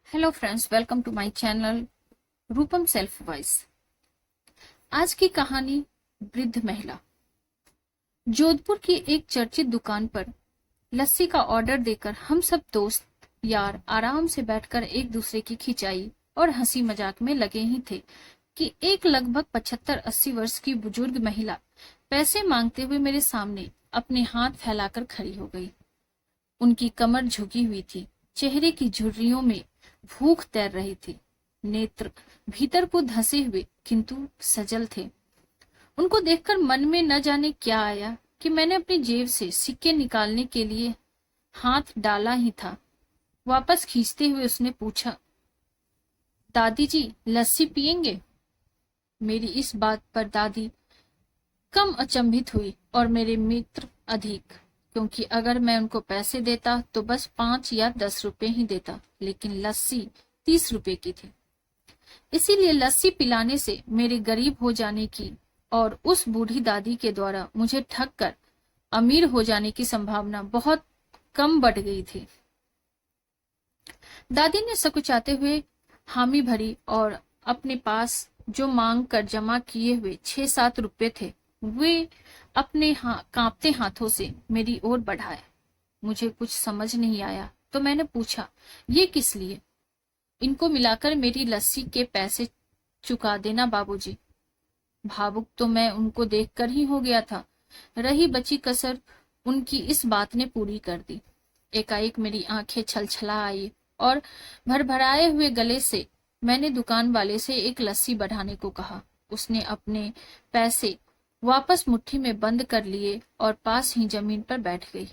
Hello friends, welcome to my channel Roopam self voice. आज की कहानी वृद्ध महिला। जोधपुर की एक चर्चित दुकान पर लस्सी का ऑर्डर देकर हम सब दोस्त यार आराम से बैठकर एक दूसरे की खिंचाई और हंसी मजाक में लगे ही थे कि एक लगभग 75-80 वर्ष की बुजुर्ग महिला पैसे मांगते हुए मेरे सामने अपने हाथ फैलाकर खड़ी हो गई। उनकी कमर झुकी हुई थी, चेहरे की झुर्रियों में भूख तैर रही थी, नेत्र भीतर को धंसे हुए किंतु सजल थे। उनको देखकर मन में न जाने क्या आया कि मैंने अपनी जेब से सिक्के निकालने के लिए हाथ डाला ही था। वापस खींचते हुए उसने पूछा, दादी जी लस्सी पियेंगे? मेरी इस बात पर दादी कम अचंभित हुई और मेरे मित्र अधिक, क्योंकि अगर मैं उनको पैसे देता तो बस 5 या 10 रुपए ही देता, लेकिन लस्सी 30 रुपए की थी। इसीलिए लस्सी पिलाने से मेरे गरीब हो जाने की और उस बूढ़ी दादी के द्वारा मुझे ठग कर अमीर हो जाने की संभावना बहुत कम बढ़ गई थी। दादी ने सकुचाते हुए हामी भरी और अपने पास जो मांग कर जमा किए हुए 6-7 रुपए थे वे अपने कांपते हाथों से मेरी ओर बढ़ाए। मुझे कुछ समझ नहीं आया तो मैंने पूछा, ये किस लिए? इनको मिलाकर मेरी लस्सी के पैसे चुका देना बाबूजी। भावुक तो मैं उनको देखकर ही हो गया था, रही बची कसर उनकी इस बात ने पूरी कर दी। एकाएक मेरी आंखें छलछला आई और भरभराए हुए गले से मैंने दुकान वाले से एक लस्सी बढ़ाने को कहा। उसने अपने पैसे वापस मुट्ठी में बंद कर लिए और पास ही जमीन पर बैठ गई।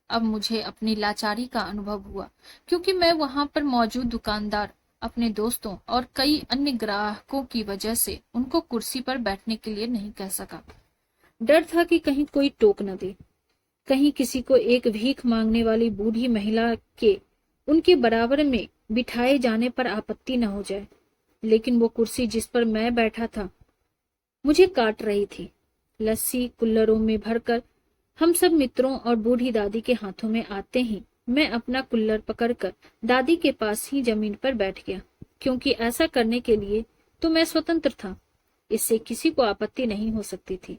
अब मुझे अपनी लाचारी का अनुभव हुआ, क्योंकि मैं वहां पर मौजूद दुकानदार, अपने दोस्तों और कई अन्य ग्राहकों की वजह से उनको कुर्सी पर बैठने के लिए नहीं कह सका। डर था कि कहीं कोई टोक न दे, कहीं किसी को एक भीख मांगने वाली बूढ़ी महिला के उनके बराबर में बिठाए जाने पर आपत्ति न हो जाए। लेकिन वो कुर्सी जिस पर मैं बैठा था मुझे काट रही थी। लस्सी कुल्लरों में भरकर हम सब मित्रों और बूढ़ी दादी के हाथों में आते ही मैं अपना कुल्लर पकड़कर दादी के पास ही जमीन पर बैठ गया, क्योंकि ऐसा करने के लिए तो मैं स्वतंत्र था। इससे किसी को आपत्ति नहीं हो सकती थी।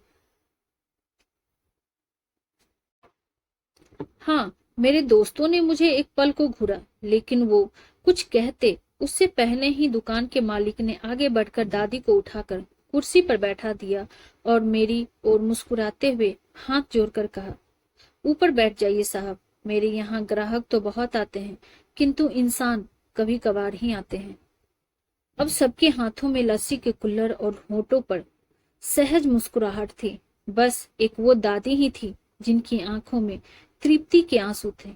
हाँ, मेरे दोस्तों ने मुझे एक पल को घूरा, लेकिन वो कुछ कहते उससे पहले ही दुकान के मालिक ने आगे बढ़कर दादी को उठाकर कुर्सी पर बैठा दिया और मेरी ओर मुस्कुराते हुए हाथ जोड़कर कहा, ऊपर बैठ जाइए साहब, मेरे यहाँ ग्राहक तो बहुत आते हैं, किंतु इंसान कभी कभार ही आते हैं। अब सबके हाथों में लस्सी के कुल्हड़ और होठों पर सहज मुस्कुराहट थी। बस एक वो दादी ही थी जिनकी आंखों में तृप्ति के आंसू थे,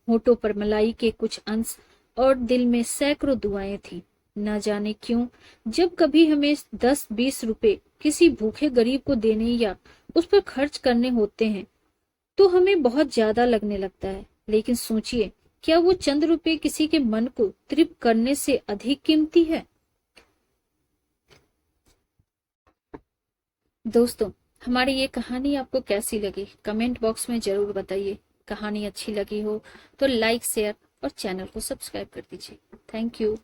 होठों पर मलाई के कुछ अंश और दिल में सैकड़ों दुआएं थी। न जाने क्यों जब कभी हमें 10-20 रुपए किसी भूखे गरीब को देने या उस पर खर्च करने होते हैं तो हमें बहुत ज्यादा लगने लगता है। लेकिन सोचिए, क्या वो चंद रुपए किसी के मन को तृप्त करने से अधिक कीमती है? दोस्तों, हमारी ये कहानी आपको कैसी लगी कमेंट बॉक्स में जरूर बताइए। कहानी अच्छी लगी हो तो लाइक, शेयर और चैनल को सब्सक्राइब कर दीजिए। Thank you.